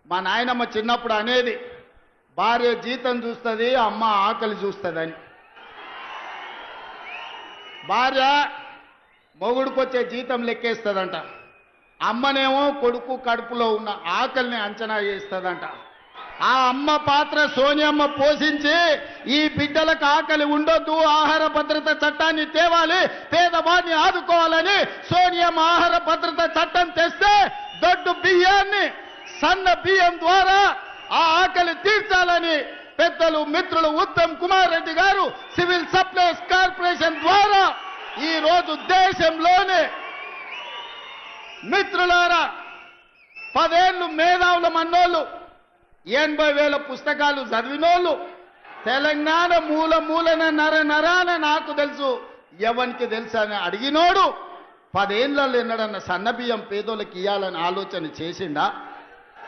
మా నాయనమ్మ చిన్నప్పుడు అనేది భార్య జీతం చూస్తుంది, అమ్మ ఆకలి చూస్తుందని. భార్య మొగుడుకొచ్చే జీతం లెక్కేస్తుందంట, అమ్మనేమో కొడుకు కడుపులో ఉన్న ఆకలిని అంచనా చేస్తుందంట. ఆ అమ్మ పాత్ర సోనియమ్మ పోషించి ఈ బిడ్డలకు ఆకలి ఉండొద్దు, ఆహార భద్రత చట్టాన్ని తేవాలి, పేదవాడిని ఆదుకోవాలని సోనియమ్మ ఆహార భద్రత చట్టం తెస్తే దొడ్డు బియ్యాన్ని సన్న బియ్యం ద్వారా ఆ ఆకలి తీర్చాలని పెద్దలు మిత్రులు ఉత్తమ్ కుమార్ రెడ్డి గారు సివిల్ సప్లైస్ కార్పొరేషన్ ద్వారా ఈ రోజు దేశంలోనే మిత్రులారా 10 ఏళ్ళు మేధావుల మన్నోళ్ళు 80,000 పుస్తకాలు చదివినోళ్ళు తెలంగాణ మూల మూలన నరాన నాకు తెలుసు ఎవరికి తెలుసు అని అడిగినోడు 10 ఏళ్ళలో ఎన్నడన్న సన్నబియ్యం పేదోళ్ళకి ఇవ్వాలని ఆలోచన చేసిండా?